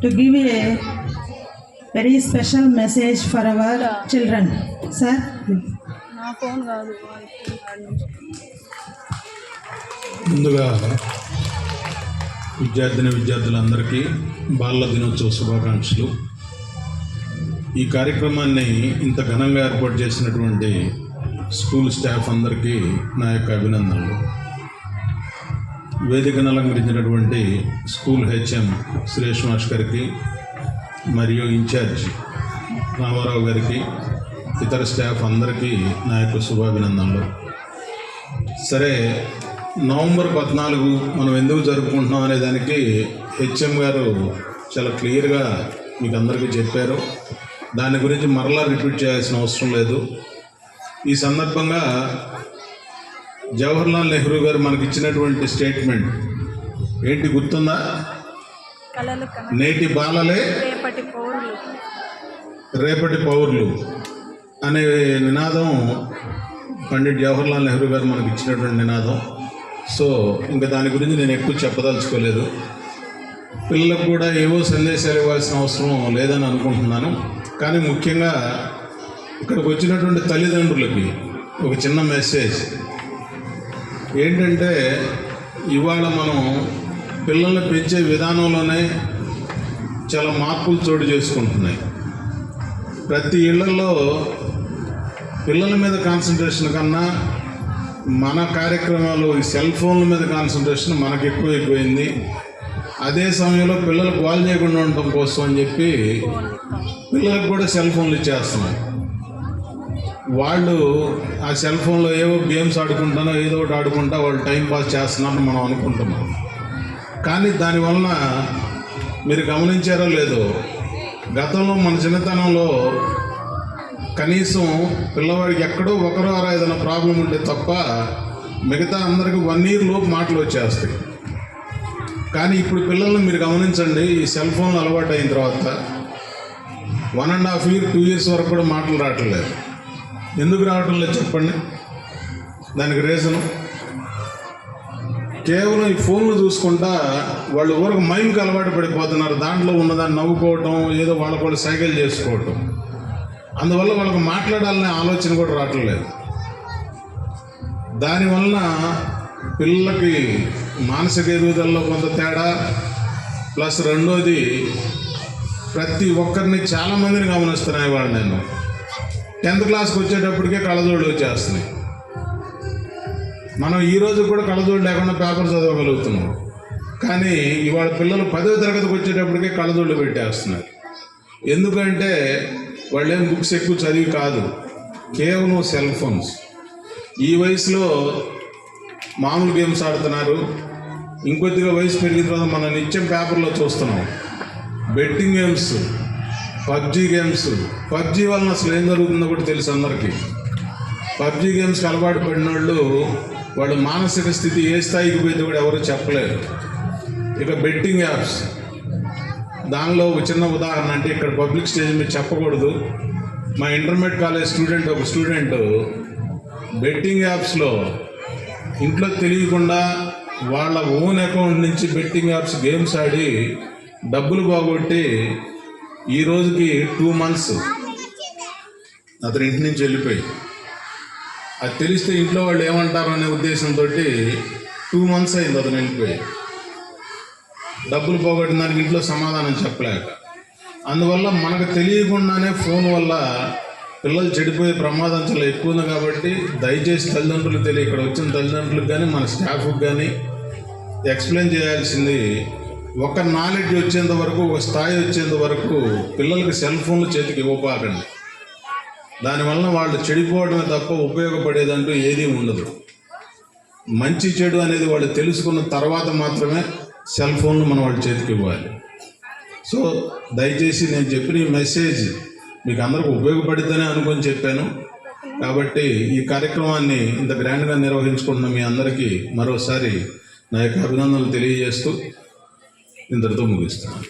to give a very special message for our children. Sir, ముందుగా విద్యార్థులందరికీ బాలల దినోత్సవ శుభాకాంక్షలు. ఈ కార్యక్రమాన్ని ఇంత ఘనంగా ఏర్పాటు చేసినటువంటి స్కూల్ స్టాఫ్ అందరికీ నా యొక్క అభినందనలు. వేదికను అలంకరించినటువంటి స్కూల్ హెచ్ఎం సురేష్ మాస్టర్ గారికి మరియు ఇన్ఛార్జ్ రామారావు గారికి, ఇతర స్టాఫ్ అందరికీ నా యొక్క శుభాభినందనలు. సరే, నవంబర్ 14 మనం ఎందుకు జరుపుకుంటున్నాం అనే దానికి హెచ్ఎం గారు చాలా క్లియర్గా మీకు అందరికీ చెప్పారు. దాని గురించి మరలా రిపీట్ చేయాల్సిన అవసరం లేదు. ఈ సందర్భంగా జవహర్లాల్ నెహ్రూ గారు మనకి ఇచ్చినటువంటి స్టేట్మెంట్ ఏంటి గుర్తుందా? నేటి బాలలే రేపటి పౌరులు అనే నినాదం పండిట్ జవహర్లాల్ నెహ్రూ గారు మనకి ఇచ్చినటువంటి నినాదం. సో ఇంకా దాని గురించి నేను ఎక్కువ చెప్పదలుచుకోలేదు. పిల్లలకు కూడా ఏవో సందేశాలు ఇవ్వాల్సిన అవసరం లేదని అనుకుంటున్నాను. కానీ ముఖ్యంగా ఇక్కడికి వచ్చినటువంటి తల్లిదండ్రులకి ఒక చిన్న మెసేజ్ ఏంటంటే, ఇవాళ మనం పిల్లల్ని పెంచే విధానంలోనే చాలా మార్పులు చోటు చేసుకుంటున్నాయి. ప్రతి ఇళ్లలో పిల్లల మీద కాన్సన్ట్రేషన్ కన్నా మన కార్యక్రమాలు ఈ సెల్ ఫోన్ల మీద కాన్సన్ట్రేషన్ మనకు ఎక్కువైపోయింది. అదే సమయంలో పిల్లలకు కాల్ చేయకుండా ఉండటం కోసం అని చెప్పి పిల్లలకు కూడా సెల్ ఫోన్లు ఇచ్చేస్తున్నాం. వాళ్ళు ఆ సెల్ ఫోన్లో ఏవో గేమ్స్ ఆడుకుంటానో ఏదో ఒకటి ఆడుకుంటా వాళ్ళు టైం పాస్ చేస్తున్నారని మనం అనుకుంటున్నాం. కానీ దానివలన మీరు గమనించారో లేదో, గతంలో మన చిన్నతనంలో కనీసం పిల్లవాడికి ఎక్కడో ఒకరో ఏదైనా ప్రాబ్లం ఉంటే తప్ప మిగతా అందరికీ 1 year లోపు మాటలు వచ్చేస్తాయి. కానీ ఇప్పుడు పిల్లల్ని మీరు గమనించండి, ఈ సెల్ ఫోన్లు అలవాటు అయిన తర్వాత 1.5 year 2 years వరకు కూడా మాటలు రావట్లేదు. ఎందుకు రావటం లేదు చెప్పండి? దానికి రీజను కేవలం ఈ ఫోన్లు చూసుకుంటా వాళ్ళు ఊరకు మైండ్కి అలవాటు పడిపోతున్నారు. దాంట్లో ఉన్నదాన్ని నవ్వుకోవటం, ఏదో వాళ్ళకు సైకిల్ చేసుకోవటం. అందువల్ల వాళ్ళకు మాట్లాడాలనే ఆలోచన కూడా రావట్లేదు. దానివలన పిల్లలకి మానసిక ఎదుగుదలలో కొంత తేడా, ప్లస్ రెండోది ప్రతి ఒక్కరిని చాలామందిని గమనిస్తున్నాయి. వాళ్ళు నేను 10th క్లాస్కి వచ్చేటప్పటికే కళ్ళజోళ్ళు వచ్చేస్తున్నాయి. మనం ఈరోజు కూడా కళ్ళజోడు లేకుండా పేపర్ చదవగలుగుతున్నాం. కానీ ఇవాళ పిల్లలు 10వ తరగతికి వచ్చేటప్పటికే కళ్ళజోళ్ళు పెట్టేస్తున్నారు. ఎందుకంటే వాళ్ళేం బుక్స్ ఎక్కువ చదివి కాదు, కేవలం సెల్ ఫోన్స్. ఈ వయసులో మామూలు గేమ్స్ ఆడుతున్నారు. ఇంకొద్దిగా వయసు పెరిగిన తర్వాత మనం నిత్యం పేపర్లో చూస్తున్నాం betting games, PUBG games. PUBG వలన అసలు ఏం జరుగుతుందో కూడా తెలుసు అందరికీ. పబ్జీ గేమ్స్కి అలవాటు పడిన వాళ్ళ మానసిక స్థితి ఏ స్థాయికి పోతే కూడా ఎవరు చెప్పలేరు. ఇక బెట్టింగ్ యాప్స్, దానిలో ఒక చిన్న ఉదాహరణ, అంటే ఇక్కడ పబ్లిక్ స్టేజ్ మీద చెప్పకూడదు. మా ఇంటర్మీడియట్ కాలేజ్ ఒక స్టూడెంట్ బెట్టింగ్ యాప్స్లో ఇంట్లో తెలియకుండా వాళ్ళ ఓన్ అకౌంట్ నుంచి బెట్టింగ్ యాప్స్ గేమ్స్ ఆడి డబ్బులు పోగొట్టి ఈ రోజుకి 2 months అతని ఇంటి నుంచి వెళ్ళిపోయి, అది తెలిస్తే ఇంట్లో వాళ్ళు ఏమంటారు అనే ఉద్దేశంతో 2 months అయింది అతను వెళ్ళిపోయి. డబ్బులు పోగొట్టిన దానికి ఇంట్లో సమాధానం చెప్పలేక. అందువల్ల మనకు తెలియకుండానే ఫోన్ వల్ల పిల్లలు చెడిపోయే ప్రమాదం చాలా ఎక్కువ ఉంది. కాబట్టి దయచేసి తల్లిదండ్రులు ఇక్కడ వచ్చిన తల్లిదండ్రులకు కానీ మన స్టాఫ్కి కానీ ఎక్స్ప్లెయిన్ చేయాల్సింది, ఒక నాలెడ్జ్ వచ్చేంత వరకు, ఒక స్థాయి వచ్చేంత వరకు పిల్లలకి సెల్ ఫోన్లు చేతికి ఇవ్వపాకండి. దానివల్ల వాళ్ళు చెడిపోవడమే తప్ప ఉపయోగపడేదంటూ ఏదీ ఉండదు. మంచి చెడు అనేది వాళ్ళు తెలుసుకున్న తర్వాత మాత్రమే సెల్ ఫోన్లు మనం వాళ్ళ చేతికి ఇవ్వాలి. సో దయచేసి నేను చెప్పిన ఈ మెసేజ్ మీకు అందరికీ ఉపయోగపడిద్దనే అనుకొని చెప్పాను. కాబట్టి ఈ కార్యక్రమాన్ని ఇంత గ్రాండ్గా నిర్వహించుకుంటున్న మీ అందరికీ మరోసారి నా యొక్క అభినందనలు తెలియజేస్తూ ఇంతటితో ముగిస్తున్నాను.